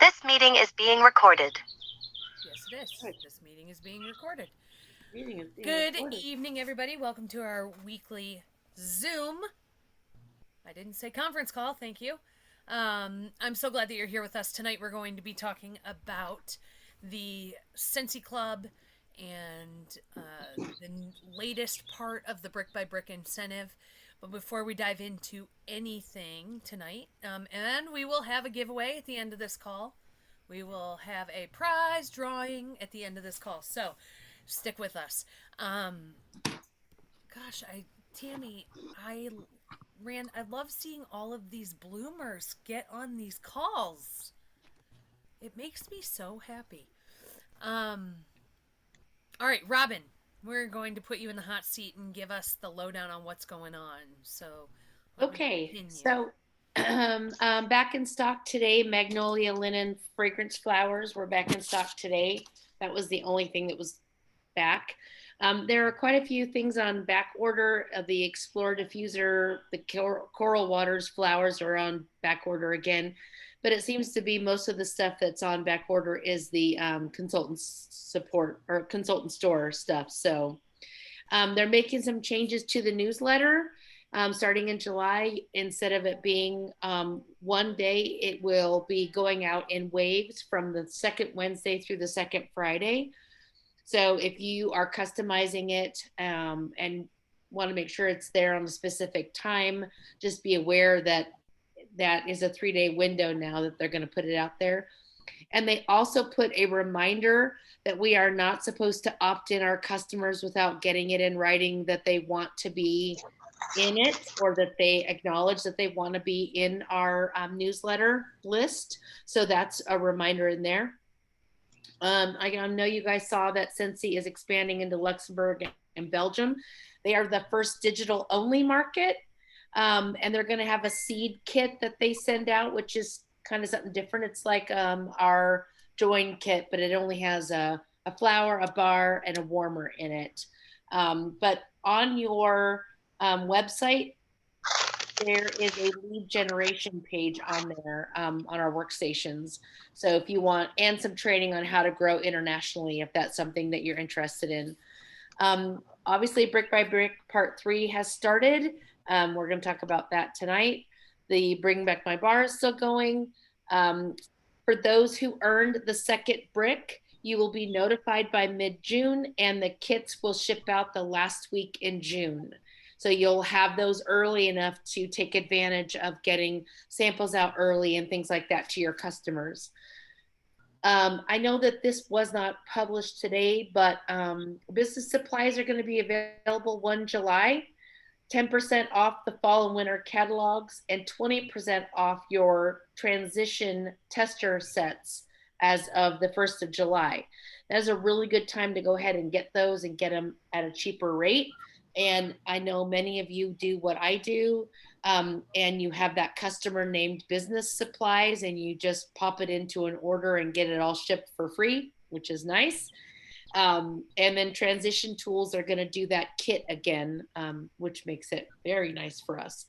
This meeting is being recorded. Yes, it is. Good. This meeting is being recorded. Meeting is being Good recorded. evening, everybody. Welcome to our weekly Zoom. I didn't say conference call, thank you. I'm so glad that you're here with us tonight. We're going to be talking about the Scentsy Club and the latest part of the Brick by Brick incentive. But before we dive into anything tonight, and we will have a giveaway at the end of this call. We will have a prize drawing at the end of this call. So stick with us. Tammy, I love seeing all of these bloomers get on these calls. It makes me so happy. Um, all right, Robin, we're going to put you in the hot seat and give us the lowdown on what's going on. So let me Okay, pin you. so back in stock today, Magnolia Linen Fragrance Flowers were back in stock today. That was the only thing that was back. There are quite a few things on back order. The Explore Diffuser, the Coral Waters flowers are on back order again. But it seems to be most of the stuff that's on back order is the consultant support or consultant store stuff. So they're making some changes to the newsletter starting in July. Instead of it being one day, it will be going out in waves from the second Wednesday through the second Friday. So if you are customizing it and want to make sure it's there on a specific time, just be aware that that is a 3-day window now that they're going to put it out there. And they also put a reminder that we are not supposed to opt in our customers without getting it in writing that they want to be in it or that they acknowledge that they want to be in our newsletter list. So that's a reminder in there. I know you guys saw that Scentsy is expanding into Luxembourg and Belgium. They are the first digital only market. And they're going to have a seed kit that they send out, which is kind of something different. It's like our join kit, but it only has a flower, a bar, and a warmer in it. But on your website, there is a lead generation page on there on our workstations. So if you want, and some training on how to grow internationally, if that's something that you're interested in. Obviously, Brick by Brick Part 3 has started. We're going to talk about that tonight. The Bring Back My Bar is still going. For those who earned the second brick, you will be notified by mid-June, and the kits will ship out the last week in June. So you'll have those early enough to take advantage of getting samples out early and things like that to your customers. I know that this was not published today, but business supplies are going to be available 1 July. 10% off the fall and winter catalogs and 20% off your transition tester sets as of the 1st of July. That's a really good time to go ahead and get those and get them at a cheaper rate. And I know many of you do what I do, and you have that customer named business supplies, and you just pop it into an order and get it all shipped for free, which is nice. And then transition tools are going to do that kit again, which makes it very nice for us.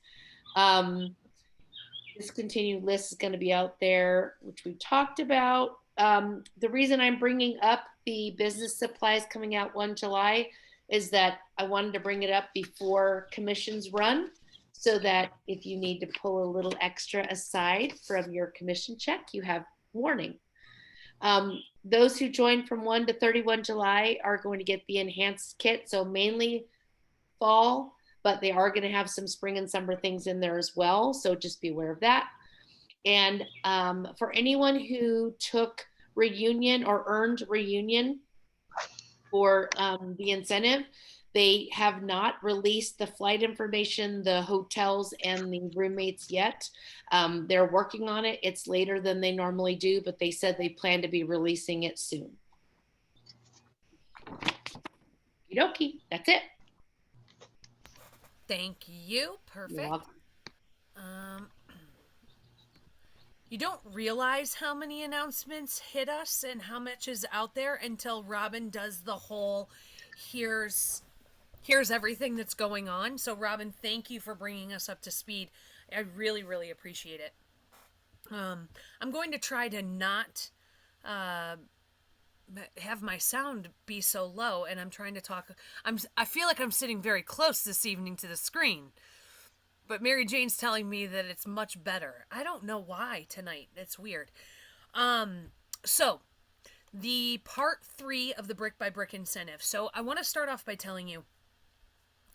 Discontinued list is going to be out there, which we talked about. The reason I'm bringing up the business supplies coming out 1 July is that I wanted to bring it up before commissions run, so that if you need to pull a little extra aside from your commission check, you have warning. Those who join from 1 to 31 July are going to get the enhanced kit, so mainly fall, but they are going to have some spring and summer things in there as well, so just be aware of that. And for anyone who took reunion or earned reunion for the incentive, they have not released the flight information, the hotels, and the roommates yet. They're working on it. It's later than they normally do, but they said they plan to be releasing it soon. Okie, that's it. Thank you. Perfect. You don't realize how many announcements hit us and how much is out there until Robin does the whole here's everything that's going on. So Robin, thank you for bringing us up to speed. I really, really appreciate it. I'm going to try to not uh, have my sound be so low, and I'm trying to talk. I feel like I'm sitting very close this evening to the screen, but Mary Jane's telling me that it's much better. I don't know why tonight. It's weird. So the part 3 of the brick by brick incentive. So I want to start off by telling you,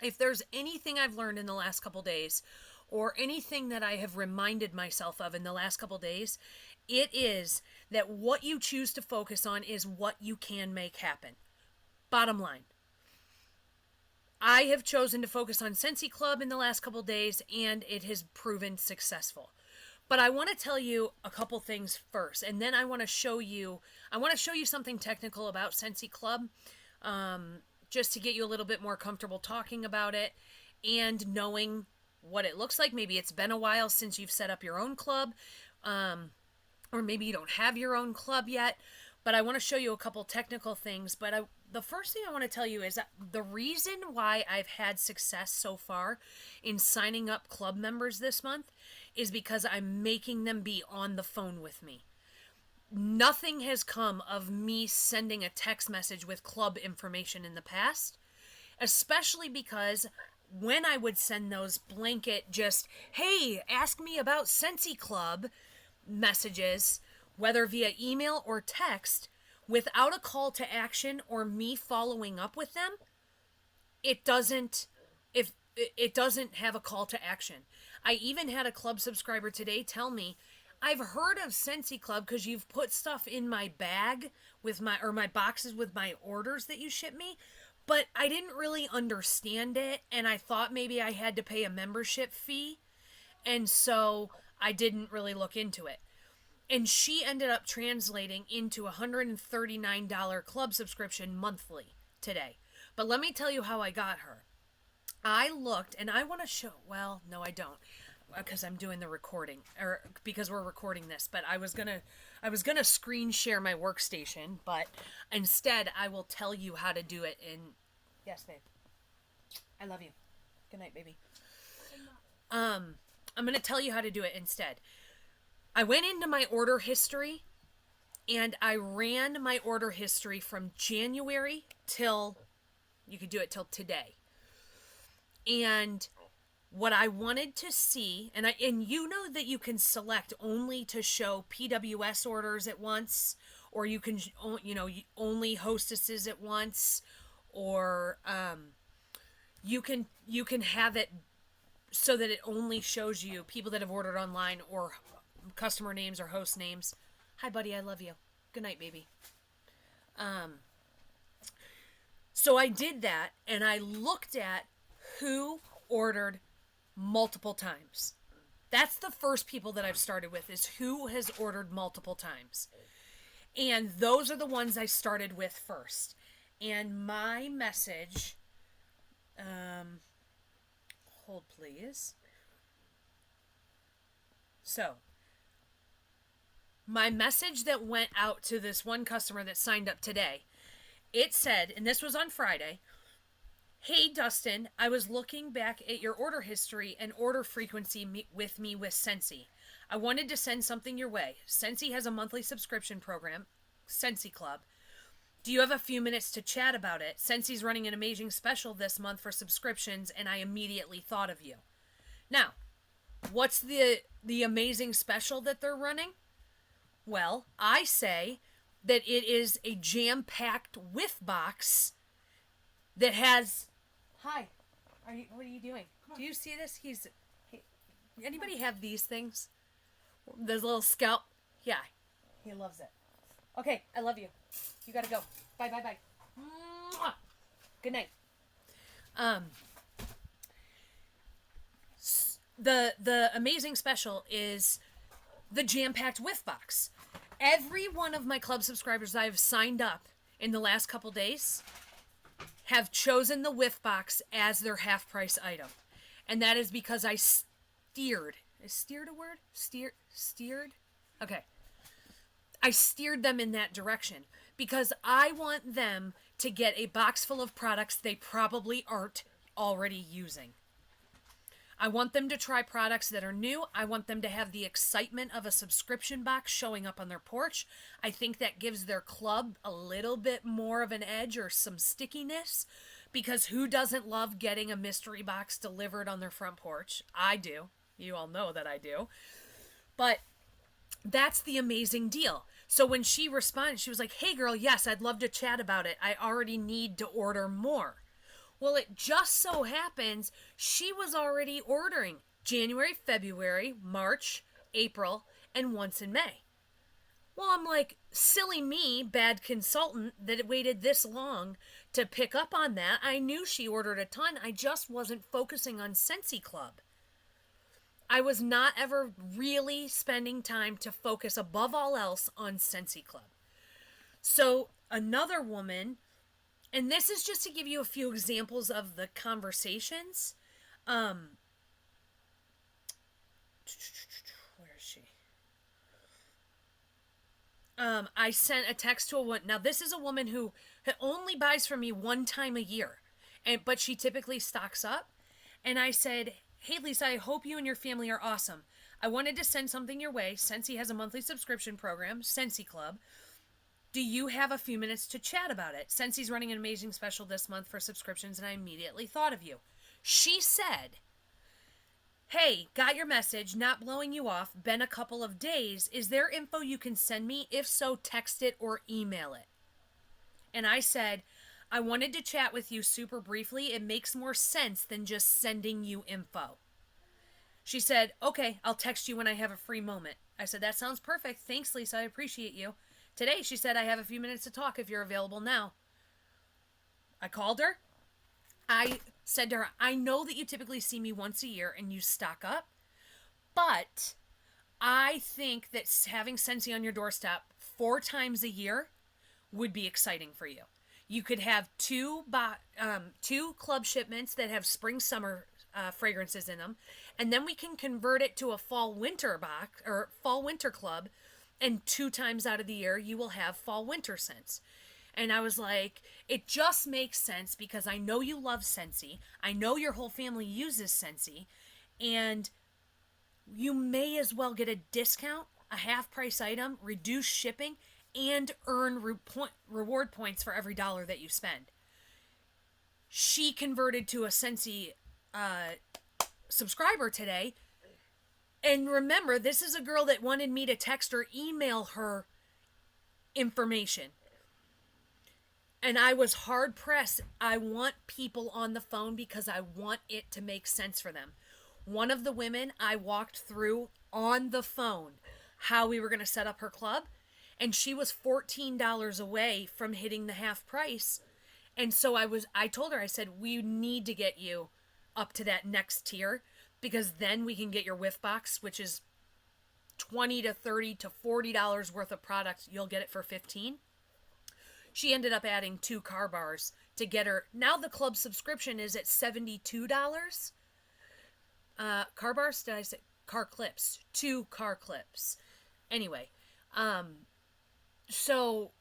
if there's anything I've learned in the last couple days, or anything that I have reminded myself of in the last couple days, it is that what you choose to focus on is what you can make happen. Bottom line. I have chosen to focus on Scentsy Club in the last couple days, and it has proven successful. But I want to tell you a couple things first, and then I want to show you something technical about Scentsy Club, just to get you a little bit more comfortable talking about it and knowing what it looks like. Maybe it's been a while since you've set up your own club, or maybe you don't have your own club yet, but I want to show you a couple technical things. But the first thing I want to tell you is that the reason why I've had success so far in signing up club members this month is because I'm making them be on the phone with me. Nothing has come of me sending a text message with club information in the past, especially because when I would send those blanket just, hey, ask me about Scentsy Club messages, whether via email or text, without a call to action or me following up with them, it doesn't have a call to action. I even had a club subscriber today tell me, I've heard of Scentsy Club because you've put stuff in my bag with my boxes with my orders that you ship me, but I didn't really understand it, and I thought maybe I had to pay a membership fee, and so I didn't really look into it. And she ended up translating into a $139 club subscription monthly today. But let me tell you how I got her. I looked, and I want to show, well, no, I don't, because I'm doing the recording, or because we're recording this, but I was gonna screen share my workstation, but instead I will tell you how to do it in, yes, babe, I love you, good night, baby. I'm gonna tell you how to do it instead. I went into my order history, and I ran my order history from January till, you could do it till today. And what I wanted to see, and you know that you can select only to show PWS orders at once, or you can, only hostesses at once, or you can have it so that it only shows you people that have ordered online, or customer names or host names. Hi, buddy, I love you. Good night, baby. So I did that, and I looked at who ordered multiple times. That's the first people that I've started with, is who has ordered multiple times. And those are the ones I started with first. And my message, hold please. So, my message that went out to this one customer that signed up today, it said, and this was on Friday, hey, Dustin, I was looking back at your order history and order frequency with Scentsy. I wanted to send something your way. Scentsy has a monthly subscription program, Scentsy Club. Do you have a few minutes to chat about it? Scentsy's running an amazing special this month for subscriptions, and I immediately thought of you. Now, what's the amazing special that they're running? Well, I say that it is a jam-packed whiff box that has... Hi. What are you doing? Do you see this? Anybody have these things? Those little scalp? Yeah. He loves it. Okay, I love you. You gotta go. Bye, bye, bye. Mwah! Good night. The amazing special is the jam-packed whiff box. Every one of my club subscribers I've signed up in the last couple days have chosen the whiff box as their half-price item. And that is because I steered. Is steered a word? Steered? Okay. I steered them in that direction because I want them to get a box full of products they probably aren't already using. I want them to try products that are new. I want them to have the excitement of a subscription box showing up on their porch. I think that gives their club a little bit more of an edge or some stickiness, because who doesn't love getting a mystery box delivered on their front porch? I do. You all know that I do. But that's the amazing deal. So when she responded, she was like, "Hey girl, yes, I'd love to chat about it. I already need to order more." Well, it just so happens she was already ordering January, February, March, April, and once in May. Well, I'm like, silly me, bad consultant, that it waited this long to pick up on that. I knew she ordered a ton. I just wasn't focusing on Scentsy Club. I was not ever really spending time to focus above all else on Scentsy Club. So another woman, and this is just to give you a few examples of the conversations. Where is she? I sent a text to a woman. Now this is a woman who only buys from me one time a year, but she typically stocks up. And I said, "Hey Lisa, I hope you and your family are awesome. I wanted to send something your way. Scentsy has a monthly subscription program, Scentsy Club. Do you have a few minutes to chat about it? Scentsy's running an amazing special this month for subscriptions, and I immediately thought of you." She said, "Hey, got your message, not blowing you off, been a couple of days. Is there info you can send me? If so, text it or email it." And I said, "I wanted to chat with you super briefly. It makes more sense than just sending you info." She said, "Okay, I'll text you when I have a free moment." I said, "That sounds perfect. Thanks, Lisa. I appreciate you." Today, she said, "I have a few minutes to talk if you're available now." I called her. I said to her, "I know that you typically see me once a year and you stock up, but I think that having Scentsy on your doorstep 4 times a year would be exciting for you. You could have two club shipments that have spring summer fragrances in them, and then we can convert it to a fall winter box or fall winter club, and 2 times out of the year you will have fall winter scents." And I was like, it just makes sense because I know you love Scentsy. I know your whole family uses Scentsy, and you may as well get a discount, a half price item, reduce shipping, and earn reward points for every dollar that you spend. She converted to a Scentsy subscriber today. And remember, this is a girl that wanted me to text or email her information. And I was hard pressed. I want people on the phone because I want it to make sense for them. One of the women, I walked through on the phone how we were going to set up her club, and she was $14 away from hitting the half price. And so I told her, I said, "We need to get you up to that next tier, because then we can get your whiff box, which is $20 to $30 to $40 worth of product. You'll get it for $15." She ended up adding 2 car bars to get her. Now the club subscription is at $72. Car bars? Did I say car clips? 2 car clips. Anyway, so,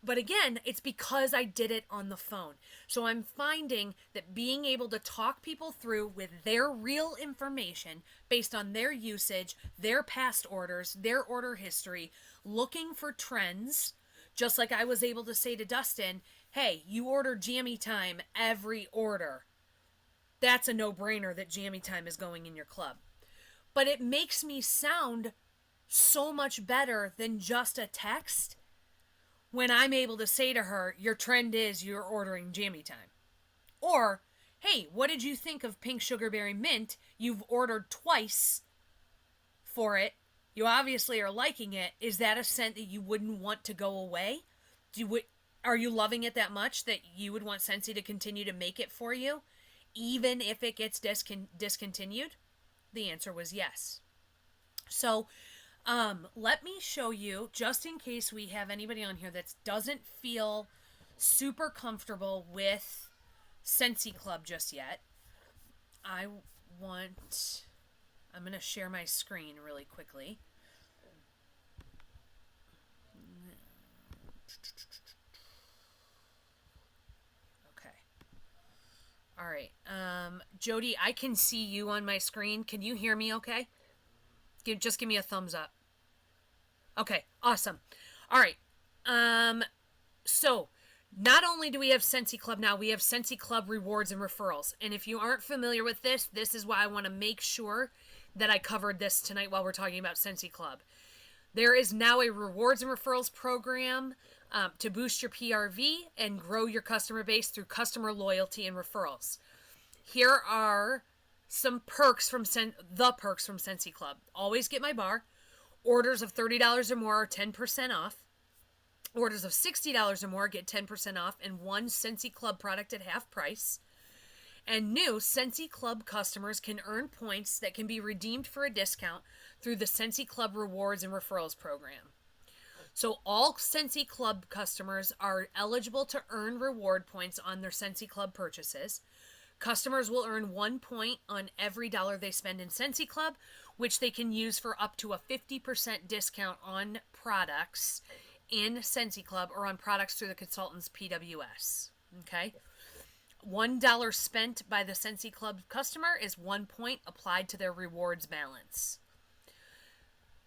but again, it's because I did it on the phone. So I'm finding that being able to talk people through with their real information based on their usage, their past orders, their order history, looking for trends. Just like I was able to say to Dustin, "Hey, you order Jammy Time every order. That's a no-brainer that Jammy Time is going in your club." But it makes me sound so much better than just a text when I'm able to say to her, "Your trend is you're ordering Jammy Time." Or, "Hey, what did you think of Pink Sugarberry Mint? You've ordered twice for it. You obviously are liking it. Is that a scent that you wouldn't want to go away? Are you loving it that much that you would want Scentsy to continue to make it for you, even if it gets discontinued?" The answer was yes. So let me show you, just in case we have anybody on here that doesn't feel super comfortable with Scentsy Club just yet. I'm going to share my screen really quickly. Okay. All right. Jody, I can see you on my screen. Can you hear me okay? Just give me a thumbs up. Okay, awesome. All right. So not only do we have Scentsy Club now, we have Scentsy Club rewards and referrals. And if you aren't familiar with this is why I want to make sure that I covered this tonight while we're talking about Scentsy Club. There is now a rewards and referrals program to boost your PRV and grow your customer base through customer loyalty and referrals. Here are some perks from Scentsy Club. Always get my bar. Orders of $30 or more are 10% off. Orders of $60 or more get 10% off and one Scentsy Club product at half price. And new Scentsy Club customers can earn points that can be redeemed for a discount through the Scentsy Club Rewards and Referrals program. So all Scentsy Club customers are eligible to earn reward points on their Scentsy Club purchases. Customers will earn 1 point on every dollar they spend in Scentsy Club, which they can use for up to a 50% discount on products in Scentsy Club or on products through the consultant's PWS. Okay? $1 spent by the Scentsy Club customer is 1 point applied to their rewards balance.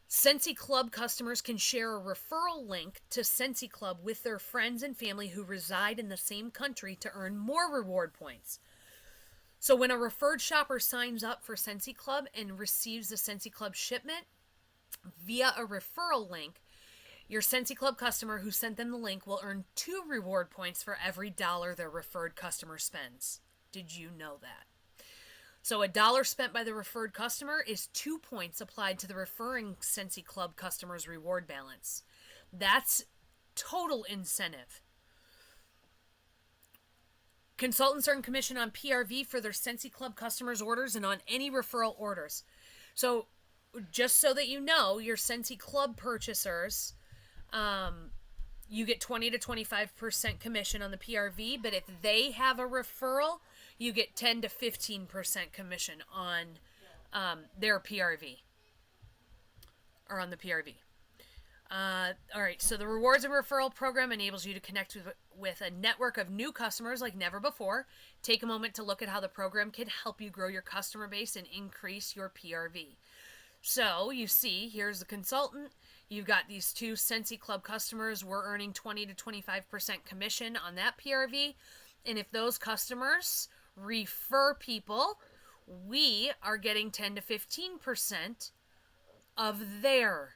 Scentsy Club customers can share a referral link to Scentsy Club with their friends and family who reside in the same country to earn more reward points. So when a referred shopper signs up for Scentsy Club and receives the Scentsy Club shipment via a referral link, your Scentsy Club customer who sent them the link will earn 2 reward points for every dollar their referred customer spends. Did you know that? So $1 spent by the referred customer is 2 points applied to the referring Scentsy Club customer's reward balance. That's total incentive. Consultants earn commission on PRV for their Scentsy Club customers' orders and on any referral orders. So just so that you know, your Scentsy Club purchasers, you get 20 to 25% commission on the PRV, but if they have a referral, you get 10 to 15% commission on their PRV, or on the PRV. All right, so the Rewards and Referral Program enables you to connect with a network of new customers like never before. Take a moment to look at how the program can help you grow your customer base and increase your PRV. So you see, here's the consultant. You've got these 2 Scentsy Club customers. We're earning 20 to 25% commission on that PRV. And if those customers refer people, we are getting 10 to 15% of their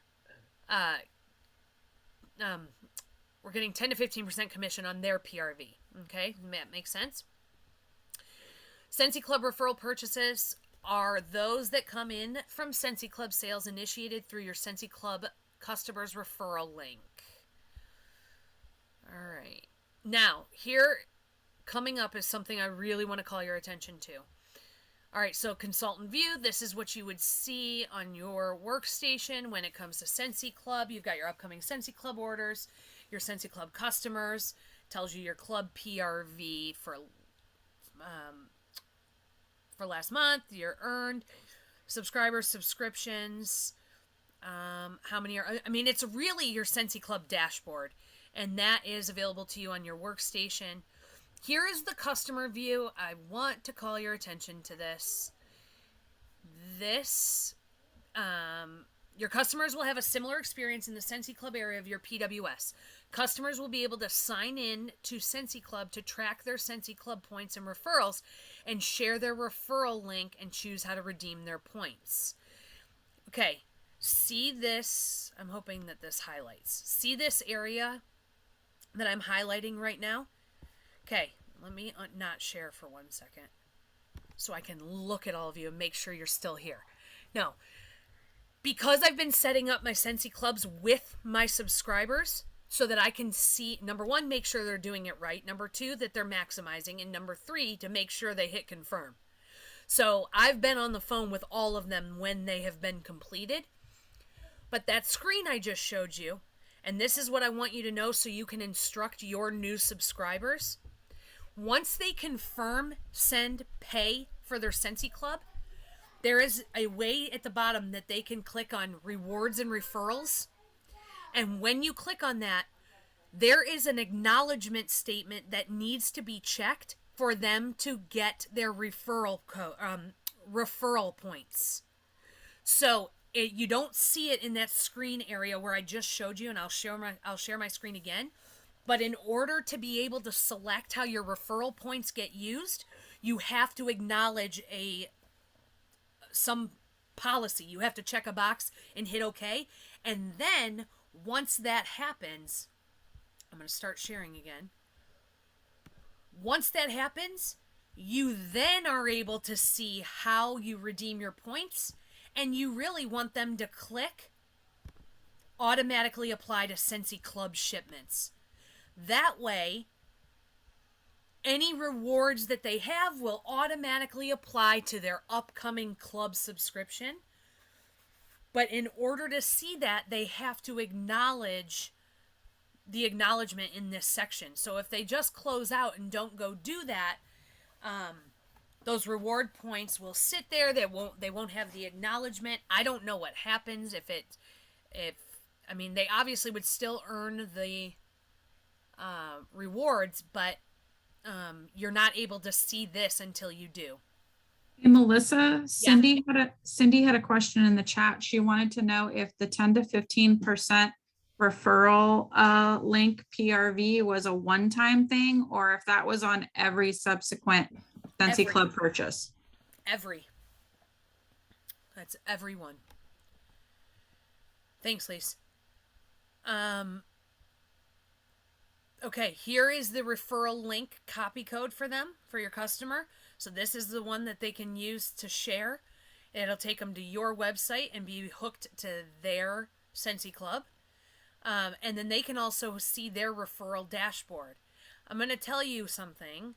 we're getting 10 to 15% commission on their PRV. Okay, that makes sense. Scentsy Club referral purchases are those that come in from Scentsy Club sales initiated through your Scentsy Club customer's referral link. All right. Now, here coming up is something I really want to call your attention to. All right, so consultant view, this is what you would see on your workstation when it comes to Scentsy Club. You've got your upcoming Scentsy Club orders, your Scentsy Club customers, tells you your club PRV for last month, your earned, subscribers, subscriptions, how many are, I mean, it's really your Scentsy Club dashboard, and that is available to you on your workstation. Here is the customer view. I want to call your attention to this. Your customers will have a similar experience in the Scentsy Club area of your PWS. Customers will be able to sign in to Scentsy Club to track their Scentsy Club points and referrals and share their referral link and choose how to redeem their points. Okay, see this. I'm hoping that this highlights. See this area that I'm highlighting right now? Okay, let me not share for 1 second so I can look at all of you and make sure you're still here. No, because I've been setting up my Scentsy Clubs with my subscribers so that I can see, number 1, make sure they're doing it right, number 2, that they're maximizing, and number 3, to make sure they hit confirm. So I've been on the phone with all of them when they have been completed. But that screen I just showed you, and this is what I want you to know so you can instruct your new subscribers. Once they confirm, send, pay for their Scentsy Club, there is a way at the bottom that they can click on rewards and referrals. And when you click on that, there is an acknowledgement statement that needs to be checked for them to get their referral points. So you don't see it in that screen area where I just showed you, and I'll share my screen again. But in order to be able to select how your referral points get used, you have to acknowledge some policy. You have to check a box and hit OK. And then once that happens, I'm going to start sharing again. Once that happens, you then are able to see how you redeem your points, and you really want them to click automatically apply to Scentsy Club shipments. That way, any rewards that they have will automatically apply to their upcoming club subscription. But in order to see that, they have to acknowledge the acknowledgement in this section. So if they just close out and don't go do that, those reward points will sit there. They won't have the acknowledgement. I don't know what happens if they obviously would still earn the rewards, but you're not able to see this until you do. Hey, Melissa, Cindy had a question in the chat. She wanted to know if the 10 to 15% referral link PRV was a one-time thing, or if that was on every subsequent Scentsy Club purchase. That's everyone. Thanks, Lise. Okay, here is the referral link copy code for them, for your customer. So this is the one that they can use to share. It'll take them to your website and be hooked to their Scentsy Club. And then they can also see their referral dashboard. I'm going to tell you something.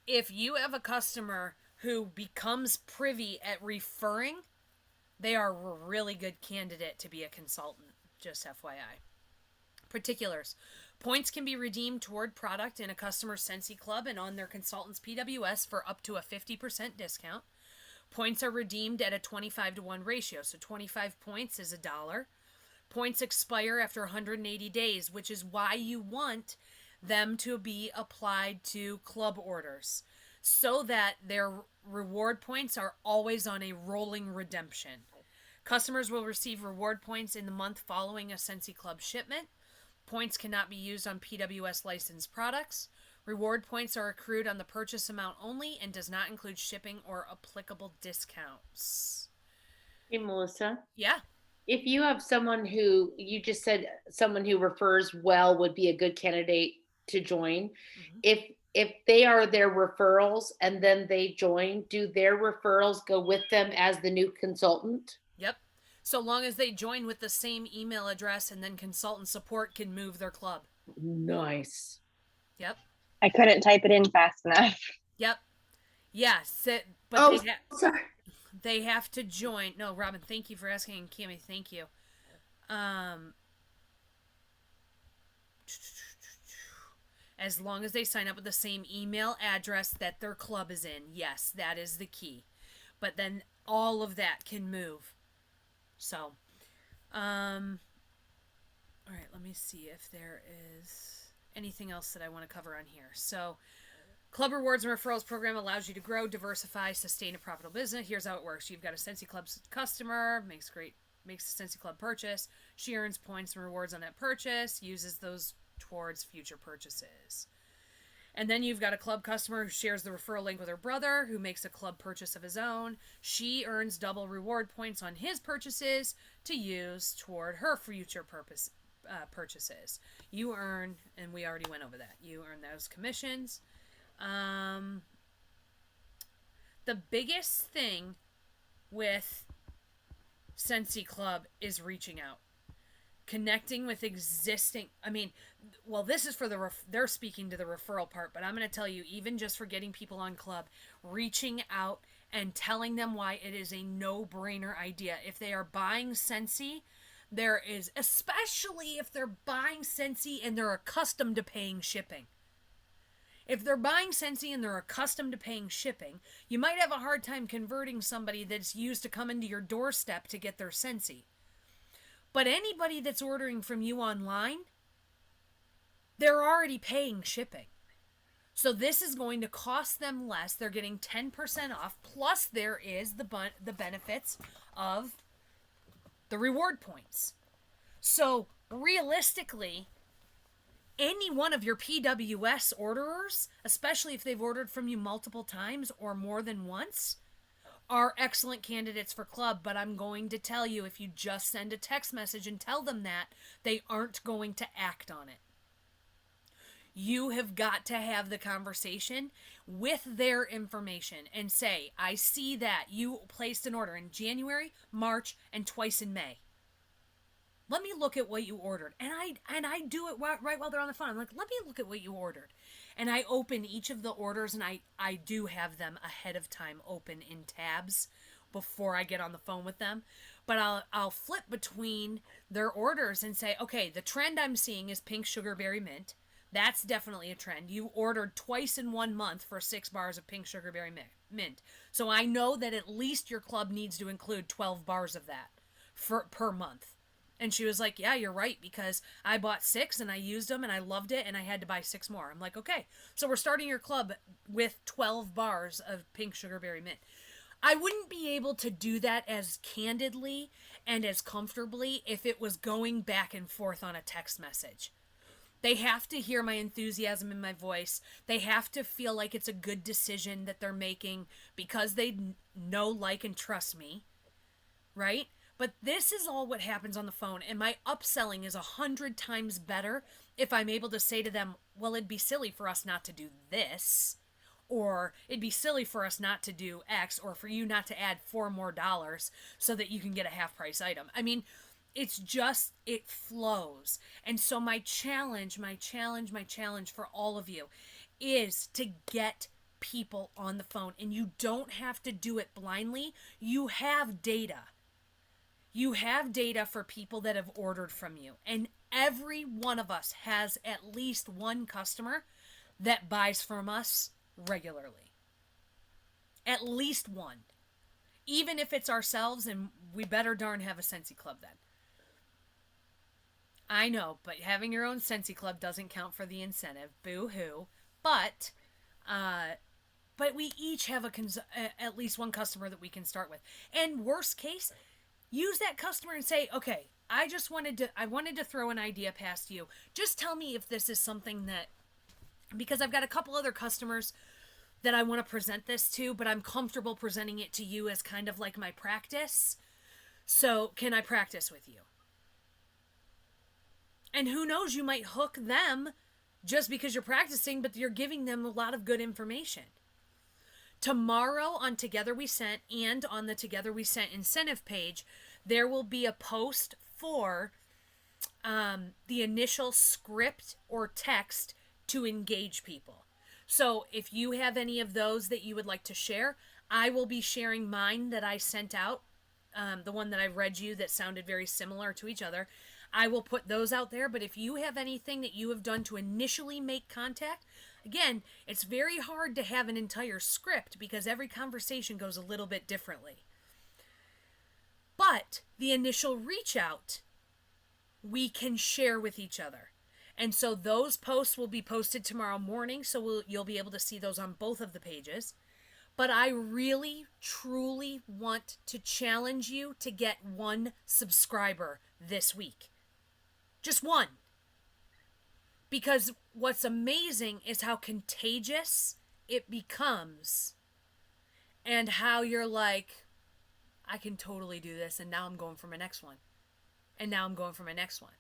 If you have a customer who becomes privy at referring, they are a really good candidate to be a consultant, just FYI. Particulars. Points can be redeemed toward product in a customer's Scentsy Club and on their consultant's PWS for up to a 50% discount. Points are redeemed at a 25-to-1 ratio, so 25 points is $1. Points expire after 180 days, which is why you want them to be applied to club orders, so that their reward points are always on a rolling redemption. Customers will receive reward points in the month following a Scentsy Club shipment. Points cannot be used on PWS licensed products. Reward points are accrued on the purchase amount only and does not include shipping or applicable discounts. Hey, Melissa. Yeah. If you have someone who, you just said someone who refers well would be a good candidate to join. Mm-hmm. If they are their referrals and then they join, do their referrals go with them as the new consultant? Yep. So long as they join with the same email address, and then consultant support can move their club. Nice. Yep. I couldn't type it in fast enough. Yep. Yes. But sorry. They have to join. No, Robin, thank you for asking. And Cammie, thank you. As long as they sign up with the same email address that their club is in. Yes, that is the key. But then all of that can move. So, all right, let me see if there is anything else that I want to cover on here. So, Club Rewards and Referrals program allows you to grow, diversify, sustain a profitable business. Here's how it works. You've got a Scentsy Club customer, makes a Scentsy Club purchase. She earns points and rewards on that purchase, uses those towards future purchases. And then you've got a club customer who shares the referral link with her brother, who makes a club purchase of his own. She earns double reward points on his purchases to use toward her future purchases. You earn, and we already went over that, you earn those commissions. The biggest thing with Scentsy Club is reaching out. Connecting with existing, this is for they're speaking to the referral part, but I'm going to tell you, even just for getting people on club, reaching out and telling them why it is a no-brainer idea. If they are buying Scentsy, especially if they're buying Scentsy and they're accustomed to paying shipping. If they're buying Scentsy and they're accustomed to paying shipping, you might have a hard time converting somebody that's used to coming to your doorstep to get their Scentsy. But anybody that's ordering from you online, they're already paying shipping. So this is going to cost them less. They're getting 10% off. Plus there is the benefits of the reward points. So realistically, any one of your PWS orderers, especially if they've ordered from you multiple times or more than once, are excellent candidates for club. But I'm going to tell you, if you just send a text message and tell them that, they aren't going to act on it. You have got to have the conversation with their information and say, I see that you placed an order in January, March, and twice in May. Let me look at what you ordered. And I do it right while they're on the phone. I'm like, let me look at what you ordered. And I open each of the orders, and I do have them ahead of time open in tabs before I get on the phone with them. But I'll flip between their orders and say, okay, the trend I'm seeing is pink sugar berry mint. That's definitely a trend. You ordered twice in 1 month for 6 bars of pink sugar berry mint. So I know that at least your club needs to include 12 bars of that per month. And she was like, yeah, you're right, because I bought 6 and I used them and I loved it and I had to buy 6 more. I'm like, okay, so we're starting your club with 12 bars of pink sugar berry mint. I wouldn't be able to do that as candidly and as comfortably if it was going back and forth on a text message. They have to hear my enthusiasm in my voice. They have to feel like it's a good decision that they're making because they know, like, and trust me, right? But this is all what happens on the phone, and my upselling is 100 times better if I'm able to say to them, well, it'd be silly for us not to do this, or it'd be silly for us not to do X, or for you not to add $4 more so that you can get a half-price item. I mean, it's just, it flows. And so my challenge for all of you is to get people on the phone. And you don't have to do it blindly. You have data. You have data for people that have ordered from you. And every one of us has at least one customer that buys from us regularly. At least one. Even if it's ourselves, and we better darn have a Scentsy Club then. I know, but having your own Scentsy Club doesn't count for the incentive. Boo-hoo. But we each have at least one customer that we can start with. And worst case, use that customer and say, okay, I wanted to throw an idea past you. Just tell me if this is something that, because I've got a couple other customers that I want to present this to, but I'm comfortable presenting it to you as kind of like my practice. So can I practice with you? And who knows, you might hook them just because you're practicing, but you're giving them a lot of good information. Tomorrow on Together We Scent and on the Together We Scent incentive page, there will be a post for the initial script or text to engage people. So if you have any of those that you would like to share, I will be sharing mine that I sent out, the one that I read you that sounded very similar to each other. I will put those out there, but if you have anything that you have done to initially make contact, again, it's very hard to have an entire script because every conversation goes a little bit differently. But the initial reach out, we can share with each other. And so those posts will be posted tomorrow morning, so you'll be able to see those on both of the pages. But I really, truly want to challenge you to get one subscriber this week. Just one. Because what's amazing is how contagious it becomes and how you're like, I can totally do this, and now I'm going for my next one. And now I'm going for my next one.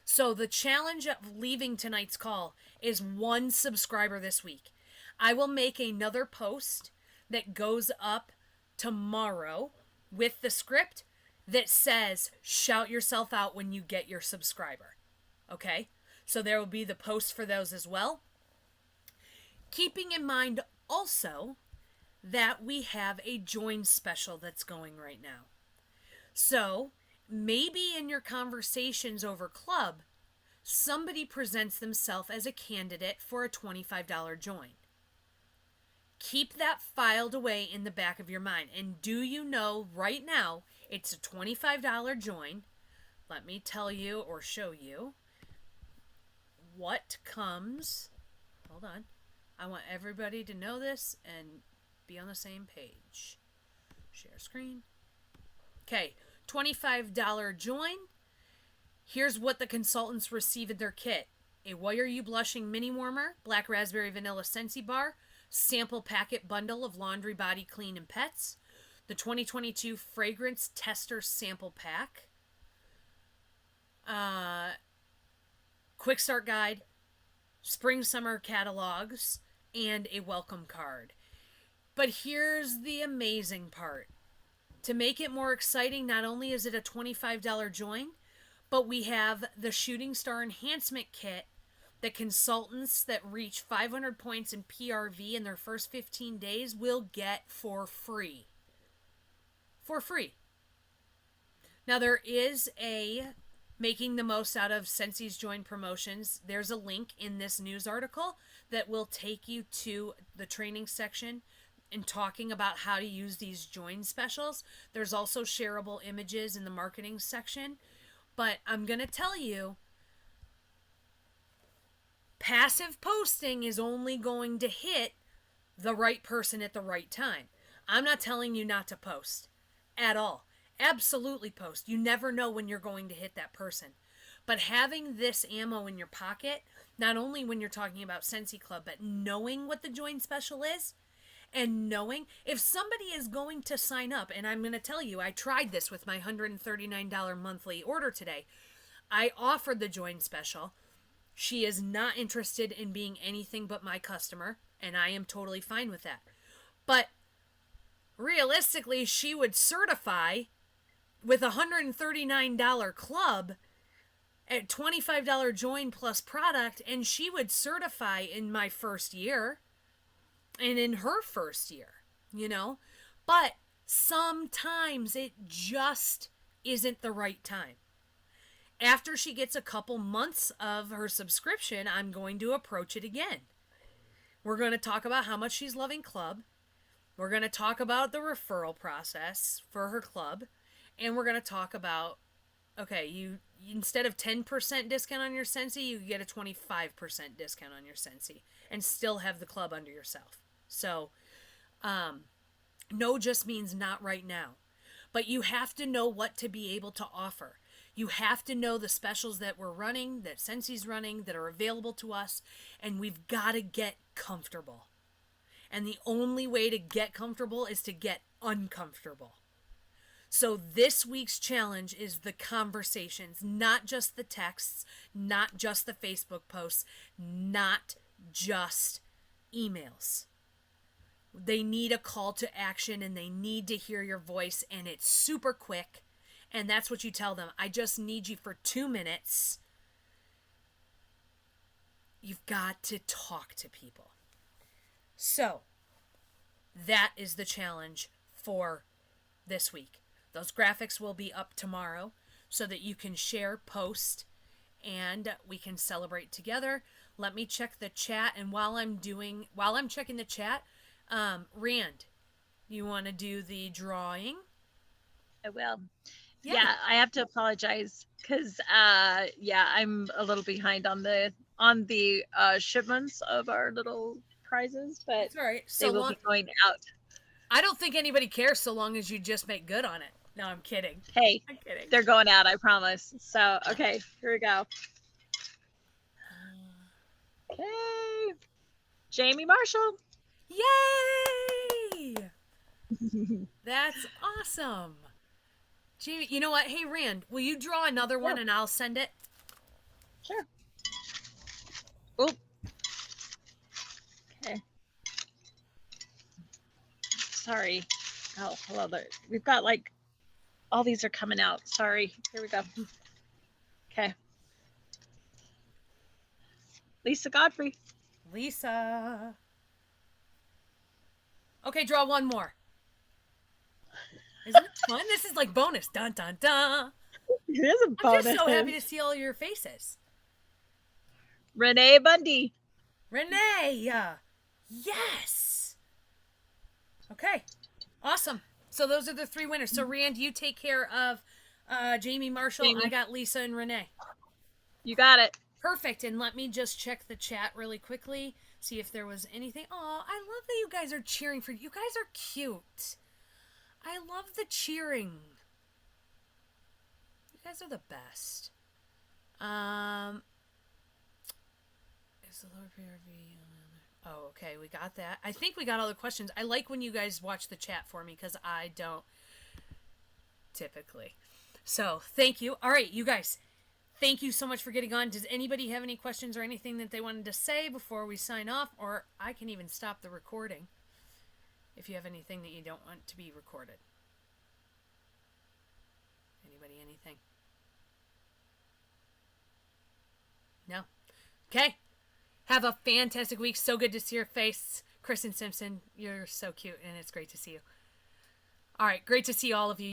So the challenge of leaving tonight's call is one subscriber this week. I will make another post that goes up tomorrow with the script that says, shout yourself out when you get your subscriber. Okay? So there will be the post for those as well. Keeping in mind also that we have a join special that's going right now. So maybe in your conversations over club, somebody presents themselves as a candidate for a $25 join. Keep that filed away in the back of your mind. And do you know right now, it's a $25 join. Let me tell you or show you what comes. hold on. I want everybody to know this and be on the same page. Share screen. Okay, $25 join. Here's what the consultants receive in their kit. A Why Are You Blushing mini warmer, black raspberry vanilla Scentsy bar, sample packet bundle of laundry, body clean, and pets, the 2022 fragrance tester sample pack, quick start guide, spring summer catalogs, and a welcome card. But here's the amazing part. To make it more exciting, not only is it a $25 join, but we have the Shooting Star Enhancement Kit that consultants that reach 500 points in PRV in their first 15 days will get for free. For free. Now there is a making the most out of Scentsy's join promotions. There's a link in this news article that will take you to the training section and talking about how to use these join specials. There's also shareable images in the marketing section. But I'm going to tell you, passive posting is only going to hit the right person at the right time. I'm not telling you not to post at all. Absolutely post. You never know when you're going to hit that person. But having this ammo in your pocket, not only when you're talking about Scentsy Club, but knowing what the join special is, and knowing if somebody is going to sign up, and I'm going to tell you, I tried this with my $139 monthly order today. I offered the join special. She is not interested in being anything but my customer, and I am totally fine with that. But realistically, she would certify with a $139 club at $25 join plus product, and she would certify in my first year. And in her first year, you know, but sometimes it just isn't the right time. After she gets a couple months of her subscription, I'm going to approach it again. We're going to talk about how much she's loving club. We're going to talk about the referral process for her club. And we're going to talk about, okay, you instead of 10% discount on your Scentsy, you get a 25% discount on your Scentsy and still have the club under yourself. So, no just means not right now. But you have to know what to be able to offer. You have to know the specials that we're running, that Scentsy's running, that are available to us, and we've got to get comfortable. And the only way to get comfortable is to get uncomfortable. So this week's challenge is the conversations, not just the texts, not just the Facebook posts, not just emails. They need a call to action and they need to hear your voice, and it's super quick. And that's what you tell them. I just need you for 2 minutes. You've got to talk to people. So that is the challenge for this week. Those graphics will be up tomorrow so that you can share, post, and we can celebrate together. Let me check the chat. And while I'm checking the chat, Rand, you want to do the drawing? I will. Yeah, I have to apologize because I'm a little behind on the shipments of our little prizes, but That's all right. They will be going out. I don't think anybody cares so long as you just make good on it. No, I'm kidding. Hey, I'm kidding. They're going out, I promise. So, okay, here we go. Okay. Jamie Marshall. Yay! That's awesome. Jamie, you know what? Hey, Rand, will you draw another one and I'll send it? Sure. Oop. Okay. Sorry. Oh, hello there. We've got like, all these are coming out. Sorry. Here we go. Okay. Lisa Godfrey. Lisa. Okay, draw one more. Isn't it fun? This is like bonus. Dun, dun, dun. It is a bonus. I'm just so happy to see all your faces. Renee Bundy. Renee. Yes. Okay. Awesome. So those are the 3 winners. So Rand, you take care of Jamie Marshall. Jamie. I got Lisa and Renee. You got it. Perfect. And let me just check the chat really quickly. see if there was anything. Oh, I love that you guys are cheering for you. Guys are cute. I love the cheering. You guys are the best. Is the lower PRV? Oh, okay, we got that. I think we got all the questions. I like when you guys watch the chat for me because I don't typically. So thank you. All right, you guys. Thank you so much for getting on. Does anybody have any questions or anything that they wanted to say before we sign off? Or I can even stop the recording if you have anything that you don't want to be recorded. Anybody, anything? No? Okay. Have a fantastic week. So good to see your face. Kristen Simpson, you're so cute and it's great to see you. All right, great to see all of you.